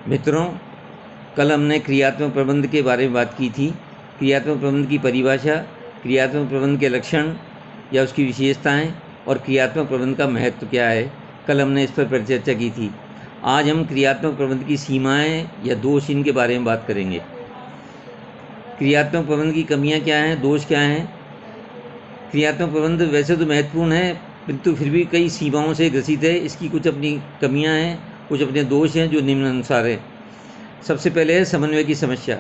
मित्रों, कल हमने क्रियात्मक प्रबंध के बारे में बात की थी। क्रियात्मक प्रबंध की परिभाषा, क्रियात्मक प्रबंध के लक्षण या उसकी विशेषताएं और क्रियात्मक प्रबंध का महत्व क्या है, कल हमने इस पर परिचर्चा की थी। आज हम क्रियात्मक प्रबंध की सीमाएं या दोष इनके बारे में बात करेंगे। क्रियात्मक प्रबंध की कमियां क्या हैं, दोष क्या हैं। क्रियात्मक प्रबंध वैसे तो महत्वपूर्ण है, किंतु फिर भी कई सीमाओं से ग्रसित है। इसकी कुछ अपनी कमियां हैं, कुछ अपने दोष हैं जो निम्नानुसार है। सबसे पहले है समन्वय की समस्या।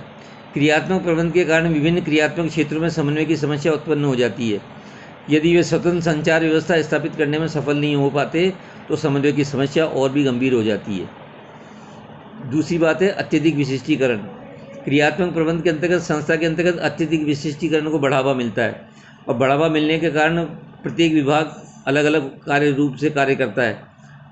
क्रियात्मक प्रबंध के कारण विभिन्न क्रियात्मक क्षेत्रों में समन्वय की समस्या उत्पन्न हो जाती है। यदि वे स्वतंत्र संचार व्यवस्था स्थापित करने में सफल नहीं हो पाते तो समन्वय की समस्या और भी गंभीर हो जाती है। दूसरी बात है अत्यधिक विशिष्टीकरण। क्रियात्मक प्रबंध के अंतर्गत संस्था के अंतर्गत अत्यधिक विशिष्टीकरण को बढ़ावा मिलता है और बढ़ावा मिलने के कारण प्रत्येक विभाग अलग अलग कार्य रूप से कार्य करता है,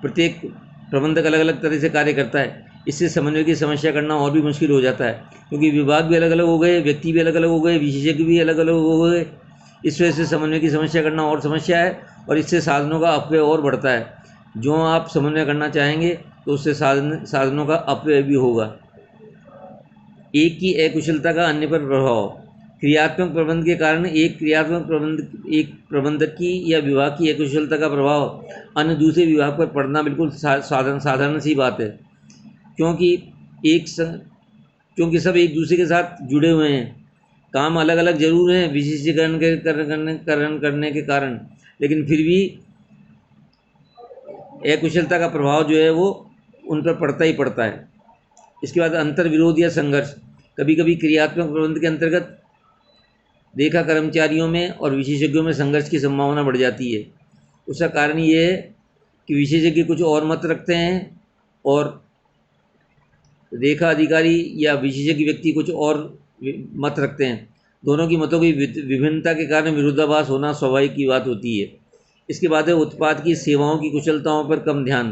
प्रत्येक प्रबंधक अलग अलग तरह से कार्य करता है। इससे समन्वय की समस्या करना और भी मुश्किल हो जाता है, क्योंकि विभाग भी अलग अलग हो गए, व्यक्ति भी अलग अलग हो गए, विशेषज्ञ भी अलग अलग हो गए। इस वजह से समन्वय की समस्या करना और समस्या है और इससे साधनों का अपव्यय और बढ़ता है। जो आप समन्वय करना चाहेंगे तो उससे साधनों का अपव्यय भी होगा। एक की अकुशलता का अन्य पर प्रभाव। क्रियात्मक प्रबंध के कारण एक प्रबंधक की या विभाग की अकुशलता का प्रभाव अन्य दूसरे विभाग पर पड़ना बिल्कुल साधारण सी बात है, क्योंकि सब एक दूसरे के साथ जुड़े हुए हैं। काम अलग अलग जरूर हैं विशिष्टीकरण करने के कारण, लेकिन फिर भी अकुशलता का प्रभाव जो है वो उन पर पड़ता ही पड़ता है। इसके बाद अंतर विरोध या संघर्ष। कभी कभी क्रियात्मक प्रबंध के अंतर्गत देखा कर्मचारियों में और विशेषज्ञों में संघर्ष की संभावना बढ़ जाती है। उसका कारण ये है कि विशेषज्ञ कुछ और मत रखते हैं और रेखा अधिकारी या विशेषज्ञ व्यक्ति कुछ और मत रखते हैं। दोनों की मतों की विभिन्नता के कारण विरोधाभास होना स्वाभाविक की बात होती है। इसके बाद है उत्पाद की सेवाओं की कुशलताओं पर कम ध्यान।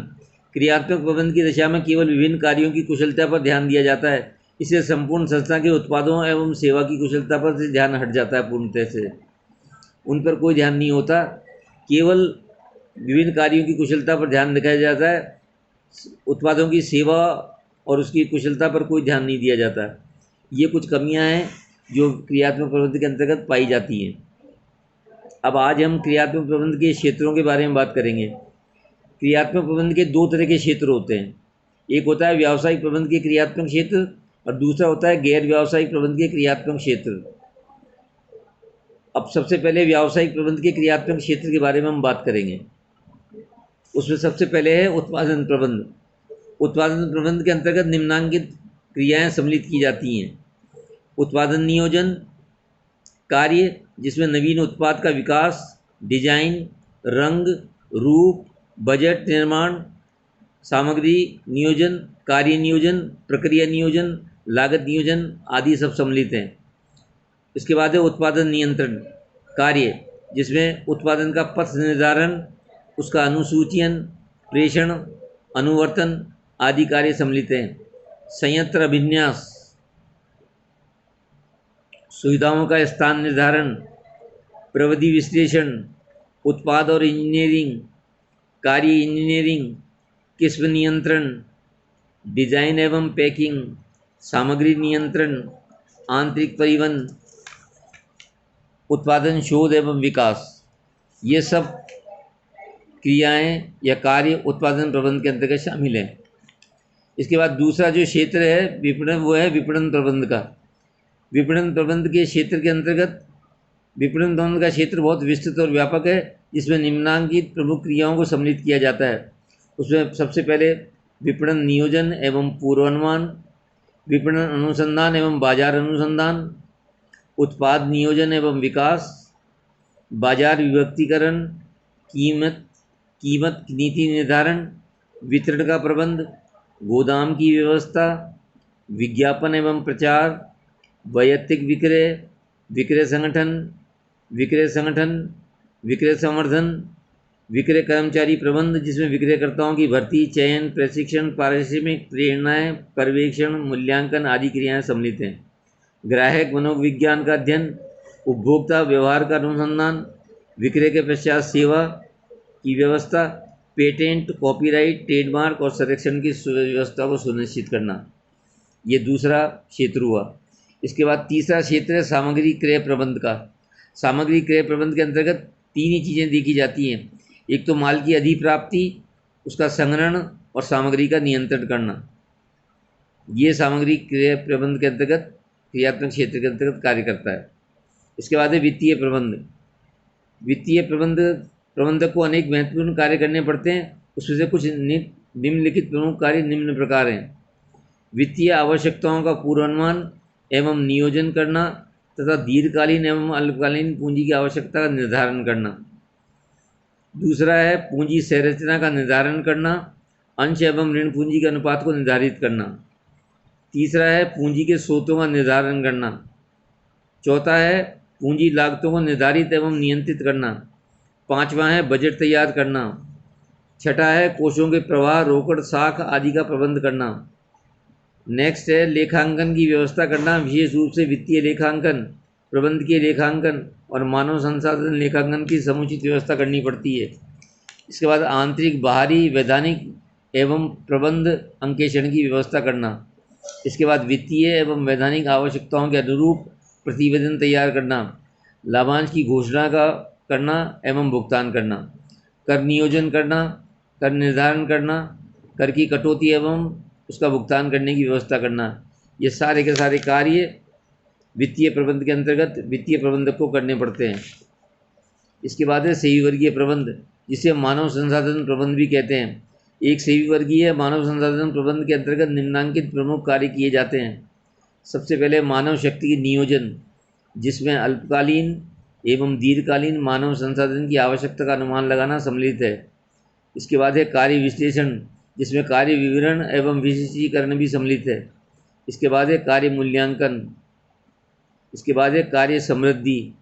क्रियात्मक प्रबंध की दिशा में केवल विभिन्न कार्यों की कुशलता पर ध्यान दिया जाता है, इससे संपूर्ण संस्था के उत्पादों एवं सेवा की कुशलता पर से ध्यान हट जाता है। पूर्णतः से उन पर कोई ध्यान नहीं होता, केवल विभिन्न कार्यों की कुशलता पर ध्यान दिखाया जाता है। उत्पादों की सेवा और उसकी कुशलता पर कोई ध्यान नहीं दिया जाता। ये कुछ कमियां हैं जो क्रियात्मक प्रबंध के अंतर्गत पाई जाती हैं। अब आज हम क्रियात्मक प्रबंध के क्षेत्रों के बारे में बात करेंगे। क्रियात्मक प्रबंध के दो तरह के क्षेत्र होते हैं। एक होता है व्यावसायिक प्रबंध के क्रियात्मक क्षेत्र और दूसरा होता है गैर व्यावसायिक प्रबंध के क्रियात्मक क्षेत्र। अब सबसे पहले व्यावसायिक प्रबंध के क्रियात्मक क्षेत्र के बारे में हम बात करेंगे। उसमें सबसे पहले है उत्पादन प्रबंध। उत्पादन प्रबंध के अंतर्गत निम्नांकित क्रियाएं सम्मिलित की जाती हैं। उत्पादन नियोजन कार्य, जिसमें नवीन उत्पाद का विकास, डिजाइन, रंग, रूप, बजट निर्माण, सामग्री नियोजन, कार्य नियोजन, प्रक्रिया नियोजन, लागत नियोजन आदि सब सम्मिलित हैं। इसके बाद है उत्पादन नियंत्रण कार्य, जिसमें उत्पादन का पथ निर्धारण, उसका अनुसूचन, प्रेषण, अनुवर्तन आदि कार्य सम्मिलित हैं। संयंत्र अभिन्यास, सुविधाओं का स्थान निर्धारण, प्रविधि विश्लेषण, उत्पाद और इंजीनियरिंग, कार्य इंजीनियरिंग, किस्म नियंत्रण, डिजाइन एवं पैकिंग, सामग्री नियंत्रण, आंतरिक परिवहन, उत्पादन शोध एवं विकास, ये सब क्रियाएं या कार्य उत्पादन प्रबंध के अंतर्गत शामिल हैं। इसके बाद दूसरा जो क्षेत्र है विपणन, वो है विपणन प्रबंध का। विपणन प्रबंध के क्षेत्र के अंतर्गत विपणन प्रबंध का क्षेत्र बहुत विस्तृत और व्यापक है, जिसमें निम्नांकित प्रमुख क्रियाओं को सम्मिलित किया जाता है। उसमें सबसे पहले विपणन नियोजन एवं पूर्वानुमान, विपणन अनुसंधान एवं बाजार अनुसंधान, उत्पाद नियोजन एवं विकास, बाजार विभक्तिकरण, कीमत नीति निर्धारण, वितरण का प्रबंध, गोदाम की व्यवस्था, विज्ञापन एवं प्रचार, वैयक्तिक विक्रय, विक्रय संगठन, विक्रय संवर्धन, विक्रय कर्मचारी प्रबंध, जिसमें विक्रयकर्ताओं की भर्ती, चयन, प्रशिक्षण, पारिश्रमिक, प्रेरणाएं, पर्यवेक्षण, मूल्यांकन आदि क्रियाएं सम्मिलित हैं। ग्राहक मनोविज्ञान का अध्ययन, उपभोक्ता व्यवहार का अनुसंधान, विक्रय के पश्चात सेवा की व्यवस्था, पेटेंट, कॉपीराइट, ट्रेडमार्क और संरक्षण की सुव्यवस्था को सुनिश्चित करना। ये दूसरा क्षेत्र हुआ। इसके बाद तीसरा क्षेत्र है सामग्री क्रय प्रबंध का। सामग्री क्रय प्रबंध के अंतर्गत तीन ही चीज़ें देखी जाती हैं। एक तो माल की अधिप्राप्ति, उसका संग्रहण और सामग्री का नियंत्रण करना। ये सामग्री क्रय प्रबंध के अंतर्गत, क्रियात्मक क्षेत्र के अंतर्गत कार्य करता है। इसके बाद है वित्तीय प्रबंध। वित्तीय प्रबंधक को अनेक महत्वपूर्ण कार्य करने पड़ते हैं। उसमें से कुछ निम्नलिखित प्रमुख कार्य निम्न प्रकार हैं। वित्तीय आवश्यकताओं का पूर्वानुमान एवं नियोजन करना तथा दीर्घकालीन एवं अल्पकालीन पूंजी की आवश्यकता का निर्धारण करना। दूसरा है पूंजी संरचना का निर्धारण करना, अंश एवं ऋण पूंजी के अनुपात को निर्धारित करना। तीसरा है पूंजी के स्रोतों का निर्धारण करना। चौथा है पूंजी लागतों को निर्धारित एवं नियंत्रित करना। पांचवा है बजट तैयार करना। छठा है कोषों के प्रवाह, रोकड़, साख आदि का प्रबंध करना। नेक्स्ट है लेखांकन की व्यवस्था करना, विशेष रूप से वित्तीय लेखांकन, प्रबंधकीय लेखांकन और मानव संसाधन लेखांकन की समुचित व्यवस्था करनी पड़ती है। इसके बाद आंतरिक, बाहरी, वैधानिक एवं प्रबंध अंकेक्षण की व्यवस्था करना। इसके बाद वित्तीय एवं वैधानिक आवश्यकताओं के अनुरूप प्रतिवेदन तैयार करना, लाभांश की घोषणा का करना एवं भुगतान करना, कर नियोजन करना, कर निर्धारण करना, कर की कटौती एवं उसका भुगतान करने की व्यवस्था करना। ये सारे के सारे कार्य वित्तीय प्रबंध के अंतर्गत वित्तीय प्रबंधक को करने पड़ते हैं। इसके बाद है सेवी वर्गीय प्रबंध, जिसे मानव संसाधन प्रबंध भी कहते हैं। एक सेवी वर्गीय मानव संसाधन प्रबंध के अंतर्गत निम्नलिखित प्रमुख कार्य किए जाते हैं। सबसे पहले मानव शक्ति की नियोजन, जिसमें अल्पकालीन एवं दीर्घकालीन मानव संसाधन की आवश्यकता का अनुमान लगाना सम्मिलित है। इसके बाद है कार्य विश्लेषण, जिसमें कार्य विवरण एवं विशिष्टीकरण भी सम्मिलित है। इसके बाद है कार्य मूल्यांकन। इसके बाद है कार्य समृद्धि।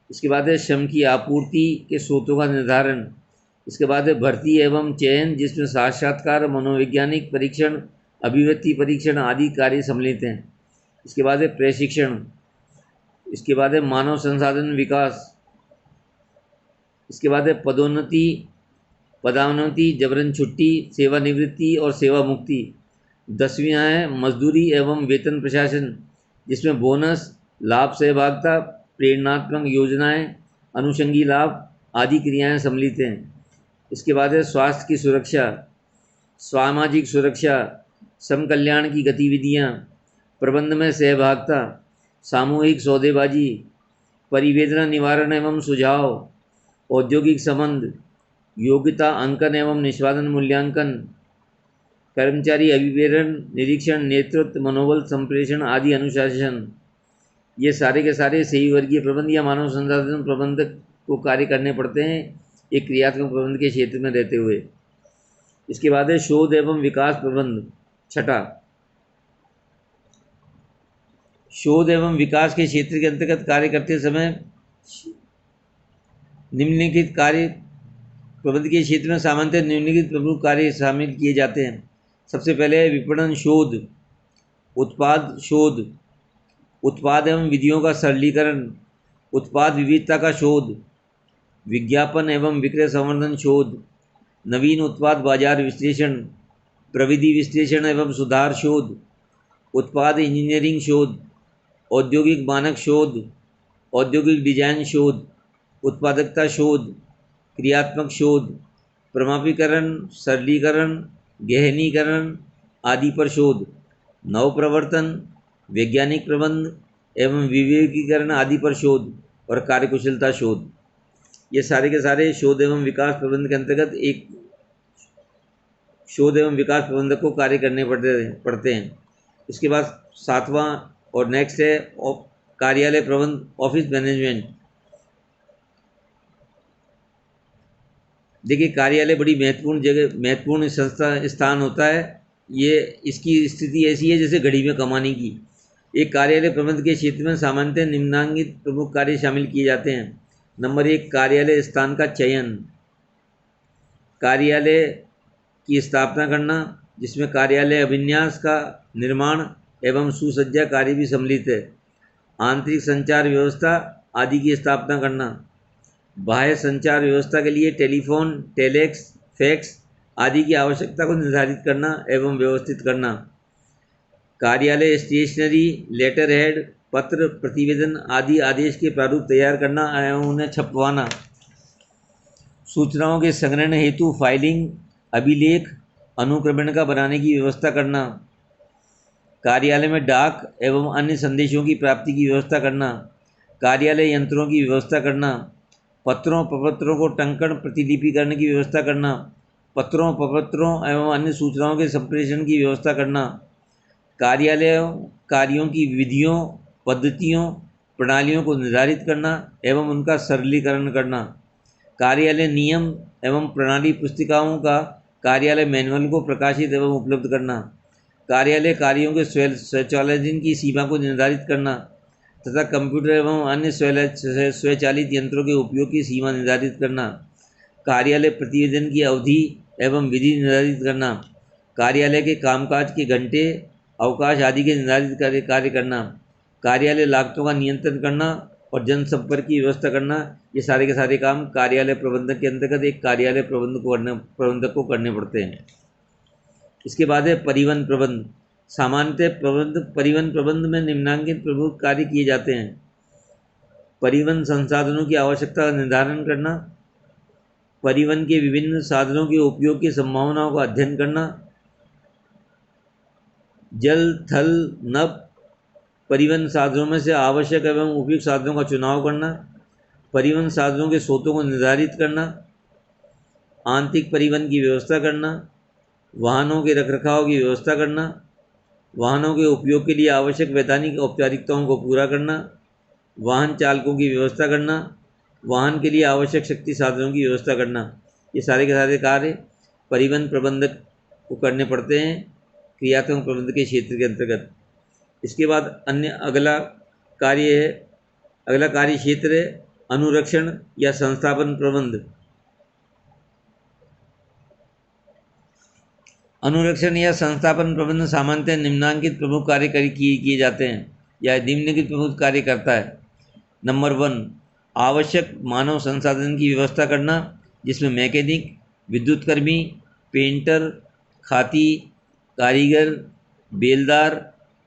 इसके बाद है श्रम की आपूर्ति के स्रोतों का निर्धारण। इसके बाद है भर्ती एवं चयन, जिसमें साक्षात्कार, मनोवैज्ञानिक परीक्षण, अभिव्यक्ति परीक्षण आदि कार्य सम्मिलित हैं। इसके बाद है प्रशिक्षण। इसके बाद है मानव संसाधन विकास। इसके बाद है पदोन्नति, पदावनति, जबरन छुट्टी, सेवानिवृत्ति और सेवा मुक्ति। 10वीं है मजदूरी एवं वेतन प्रशासन, जिसमें बोनस, लाभ सहभागिता, प्रेरणात्मक योजनाएं, अनुषंगी लाभ आदि क्रियाएं सम्मिलित हैं। इसके बाद है स्वास्थ्य की सुरक्षा, सामाजिक सुरक्षा, सम कल्याण की गतिविधियां, प्रबंध में सहभागिता, सामूहिक सौदेबाजी, परिवेदना निवारण एवं सुझाव, औद्योगिक संबंध, योग्यता अंकन एवं निष्पादन मूल्यांकन, कर्मचारी अभिप्रेरण, निरीक्षण, नेतृत्व, मनोबल संप्रेषण आदि अनुशासन। ये सारे के सारे सेवी वर्गीय प्रबंध या मानव संसाधन प्रबंधक को कार्य करने पड़ते हैं एक क्रियात्मक प्रबंध के क्षेत्र में रहते हुए। इसके बाद है शोध एवं विकास प्रबंध। छठा, शोध एवं विकास के क्षेत्र के अंतर्गत कार्य करते समय निम्नलिखित कार्य प्रबंध के क्षेत्र में सामान्यतः निम्नलिखित प्रमुख कार्य शामिल किए जाते हैं। सबसे पहले है विपणन शोध, उत्पाद शोध, उत्पाद एवं विधियों का सरलीकरण, उत्पाद विविधता का शोध, विज्ञापन एवं विक्रय संवर्धन शोध, नवीन उत्पाद बाजार विश्लेषण, प्रविधि विश्लेषण एवं सुधार शोध, उत्पाद इंजीनियरिंग शोध, औद्योगिक मानक शोध, औद्योगिक डिजाइन शोध, उत्पादकता शोध, क्रियात्मक शोध, प्रमापीकरण, सरलीकरण, गहनीकरण आदि पर शोध, नवप्रवर्तन, वैज्ञानिक प्रबंध एवं विवेकीकरण आदि पर शोध और कार्यकुशलता शोध। ये सारे के सारे शोध एवं विकास प्रबंध के अंतर्गत एक शोध एवं विकास प्रबंधक को कार्य करने पड़ते हैं। इसके बाद 7वां और नेक्स्ट है कार्यालय प्रबंध, ऑफिस मैनेजमेंट। देखिए, कार्यालय बड़ी महत्वपूर्ण संस्था स्थान होता है। ये इसकी स्थिति ऐसी है जैसे घड़ी में कमाने की। एक कार्यालय प्रबंध के क्षेत्र में सामान्यतः निम्नांकित प्रमुख कार्य शामिल किए जाते हैं। नंबर 1, कार्यालय स्थान का चयन, कार्यालय की स्थापना करना, जिसमें कार्यालय अभिन्यास का निर्माण एवं सुसज्जा कार्य भी सम्मिलित है। आंतरिक संचार व्यवस्था आदि की स्थापना करना, बाह्य संचार व्यवस्था के लिए टेलीफोन, टेलेक्स, फैक्स आदि की आवश्यकता को निर्धारित करना एवं व्यवस्थित करना। कार्यालय स्टेशनरी, लेटर हेड, पत्र, प्रतिवेदन आदि आदेश के प्रारूप तैयार करना एवं उन्हें छपवाना। सूचनाओं के संग्रहण हेतु फाइलिंग, अभिलेख, अनुक्रमणिका बनाने की व्यवस्था करना। कार्यालय में डाक एवं अन्य संदेशों की प्राप्ति की व्यवस्था करना। कार्यालय यंत्रों की व्यवस्था करना। पत्रों प्रपत्रों को टंकण प्रतिलिपिकरण की व्यवस्था करना। पत्रों प्रपत्रों एवं अन्य सूचनाओं के संप्रेषण की व्यवस्था करना। कार्यों की विधियों, पद्धतियों, प्रणालियों को निर्धारित करना एवं उनका सरलीकरण करना। कार्यालय नियम एवं प्रणाली पुस्तिकाओं का कार्यालय मैनुअल को प्रकाशित एवं उपलब्ध करना। कार्यालय कार्यों के स्वचालन की सीमा को निर्धारित करना तथा कंप्यूटर एवं अन्य स्वचालित यंत्रों के उपयोग की सीमा निर्धारित करना। कार्यालय प्रतिवेदन की अवधि एवं विधि निर्धारित करना। कार्यालय के कामकाज के घंटे, अवकाश आदि के निर्धारित कार्य करना। कार्यालय लागतों का नियंत्रण करना और जनसंपर्क की व्यवस्था करना। ये सारे के सारे काम कार्यालय प्रबंधक के अंतर्गत एक कार्यालय प्रबंधक को करने पड़ते हैं। इसके बाद है परिवहन प्रबंध। सामान्यतः परिवहन प्रबंध में निम्नलिखित प्रमुख कार्य किए जाते हैं। परिवहन संसाधनों की आवश्यकता का निर्धारण करना, परिवहन के विभिन्न साधनों के उपयोग की संभावनाओं का अध्ययन करना, जल, थल, नभ परिवहन साधनों में से आवश्यक एवं उपयुक्त साधनों का चुनाव करना, परिवहन साधनों के स्रोतों को निर्धारित करना, आंतरिक परिवहन की व्यवस्था करना, वाहनों के रखरखाव की व्यवस्था करना, वाहनों के उपयोग के लिए आवश्यक वैधानिक औपचारिकताओं को पूरा करना, वाहन चालकों की व्यवस्था करना, वाहन के लिए आवश्यक शक्ति साधनों की व्यवस्था करना। ये सारे के सारे कार्य परिवहन प्रबंधक को करने पड़ते हैं क्रियात्मक प्रबंधन के क्षेत्र के अंतर्गत। इसके बाद अगला कार्य क्षेत्र है अनुरक्षण या संस्थापन प्रबंध। अनुरक्षण या संस्थापन प्रबंध सामान्यतः निम्नलिखित प्रमुख कार्य किए जाते हैं या निम्नलिखित प्रमुख कार्य करता है। नंबर 1, आवश्यक मानव संसाधन की व्यवस्था करना, जिसमें मैकेनिक, विद्युत कर्मी, पेंटर, खाती, कारीगर, बेलदार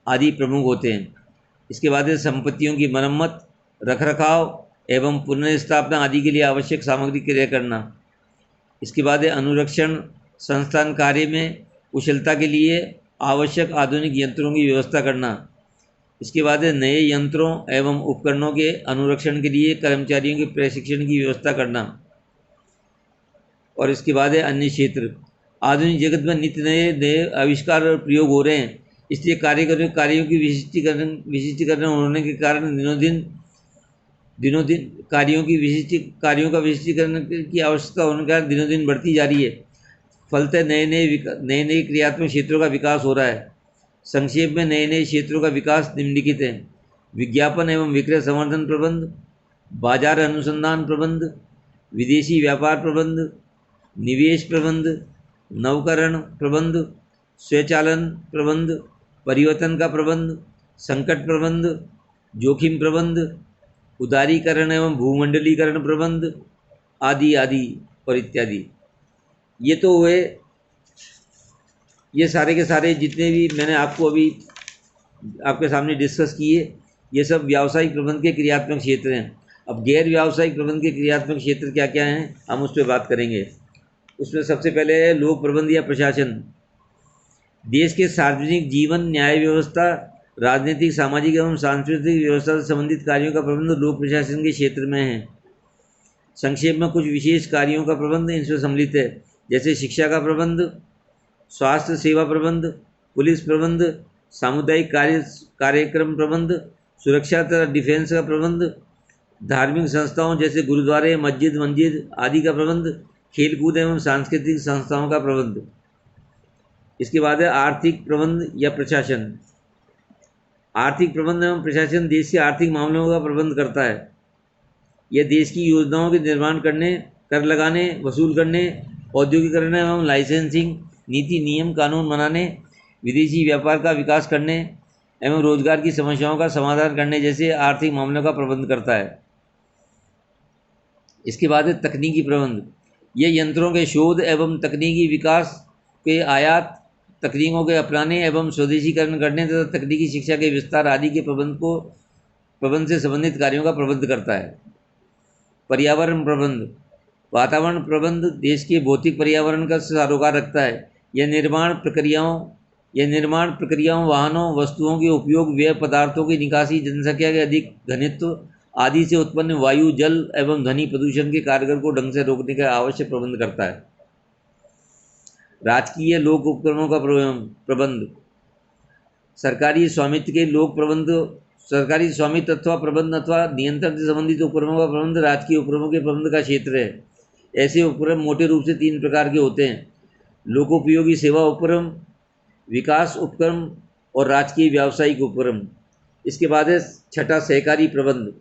आदि प्रमुख होते हैं। इसके बाद है संपत्तियों की मरम्मत, रखरखाव एवं पुनर्स्थापना आदि के लिए आवश्यक सामग्री क्रय करना। इसके बाद है अनुरक्षण संस्थान कार्य में कुशलता के लिए आवश्यक आधुनिक यंत्रों की व्यवस्था करना। इसके बाद है नए यंत्रों एवं उपकरणों के अनुरक्षण के लिए कर्मचारियों के प्रशिक्षण की व्यवस्था करना। और इसके बाद है अन्य क्षेत्र। आधुनिक जगत में नित्य नए आविष्कार और प्रयोग हो रहे हैं, इसलिए कार्यों की विशिष्टीकरण होने के कारण दिनों दिन कार्यों का विशिष्टीकरण की आवश्यकता होने के कारण दिनों दिन बढ़ती जा रही है। फलतः नए नए क्रियात्मक क्षेत्रों का विकास हो रहा है। संक्षेप में नए क्षेत्रों का विकास निम्नलिखित है: विज्ञापन एवं विक्रय संवर्धन प्रबंध, बाजार अनुसंधान प्रबंध, विदेशी व्यापार प्रबंध, निवेश प्रबंध, नवकरण प्रबंध, स्वचालन प्रबंध, परिवर्तन का प्रबंध, संकट प्रबंध, जोखिम प्रबंध, उदारीकरण एवं भूमंडलीकरण प्रबंध आदि आदि और इत्यादि। ये तो हुए ये सारे के सारे जितने भी मैंने आपको अभी आपके सामने डिस्कस किए, ये सब व्यावसायिक प्रबंध के क्रियात्मक क्षेत्र हैं। अब गैर व्यावसायिक प्रबंध के क्रियात्मक क्षेत्र क्या क्या हैं, हम उस पर बात करेंगे। उसमें सबसे पहले है लोक प्रबंध या प्रशासन। देश के सार्वजनिक जीवन, न्याय व्यवस्था, राजनीतिक, सामाजिक एवं सांस्कृतिक व्यवस्था से संबंधित कार्यों का प्रबंध लोक प्रशासन के क्षेत्र में है। संक्षेप में कुछ विशेष कार्यों का प्रबंध इसमें सम्मिलित है, जैसे शिक्षा का प्रबंध, स्वास्थ्य सेवा प्रबंध, पुलिस प्रबंध, सामुदायिक कार्यक्रम प्रबंध, सुरक्षा तथा डिफेंस का प्रबंध, धार्मिक संस्थाओं जैसे गुरुद्वारे, मस्जिद आदि का प्रबंध, खेलकूद एवं सांस्कृतिक संस्थाओं का प्रबंध। इसके बाद है आर्थिक प्रबंध या प्रशासन। आर्थिक प्रबंध एवं प्रशासन देश के आर्थिक मामलों का प्रबंध करता है। यह देश की योजनाओं के निर्माण करने, कर लगाने, वसूल करने, औद्योगिकरण एवं लाइसेंसिंग, नीति नियम कानून बनाने, विदेशी व्यापार का विकास करने एवं रोजगार की समस्याओं का समाधान करने जैसे आर्थिक मामलों का प्रबंध करता है। इसके बाद है तकनीकी प्रबंध। ये यंत्रों के शोध एवं तकनीकी विकास के आयात, तकनीकों के अपनाने एवं स्वदेशीकरण करने तथा तकनीकी शिक्षा के विस्तार आदि के प्रबंध से संबंधित कार्यों का प्रबंध करता है। पर्यावरण प्रबंध, वातावरण प्रबंध देश के भौतिक पर्यावरण का सरोकार रखता है। यह निर्माण प्रक्रियाओं, वाहनों, वस्तुओं के उपयोग, व्यय पदार्थों की निकासी, जनसंख्या के अधिक घनत्व आदि से उत्पन्न वायु, जल एवं ध्वनि प्रदूषण के कारगर को ढंग से रोकने का आवश्यक प्रबंध करता है। राजकीय लोक उपक्रमों का प्रबंध, सरकारी स्वामित्व अथवा प्रबंध अथवा नियंत्रण से संबंधित उपक्रमों का प्रबंध राजकीय उपक्रमों के प्रबंध का क्षेत्र है। ऐसे उपक्रम मोटे रूप से 3 प्रकार के होते हैं: लोकोपयोगी सेवा उपक्रम, विकास उपक्रम और राजकीय व्यावसायिक उपक्रम। इसके बाद है छठा सहकारी प्रबंध।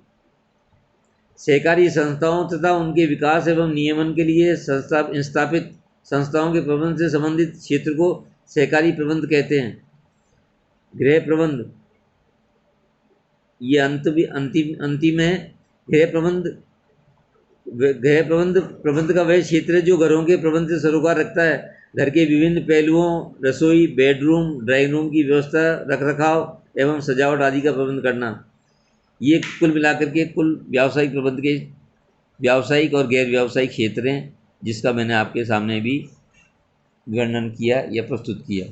सहकारी संस्थाओं तथा उनके विकास एवं नियमन के लिए स्थापित संस्थाओं के प्रबंध से संबंधित क्षेत्र को सहकारी प्रबंध कहते हैं। गृह प्रबंध, ये अंतिम है। प्रबंध का वह क्षेत्र है जो घरों के प्रबंध से सरोकार रखता है। घर के विभिन्न पहलुओं, रसोई, बेडरूम, ड्राइंग रूम की व्यवस्था, रखरखाव एवं सजावट आदि का प्रबंध करना। ये कुल मिलाकर के कुल व्यावसायिक प्रबंध के व्यावसायिक और गैर व्यावसायिक क्षेत्र हैं, जिसका मैंने आपके सामने भी वर्णन किया या प्रस्तुत किया।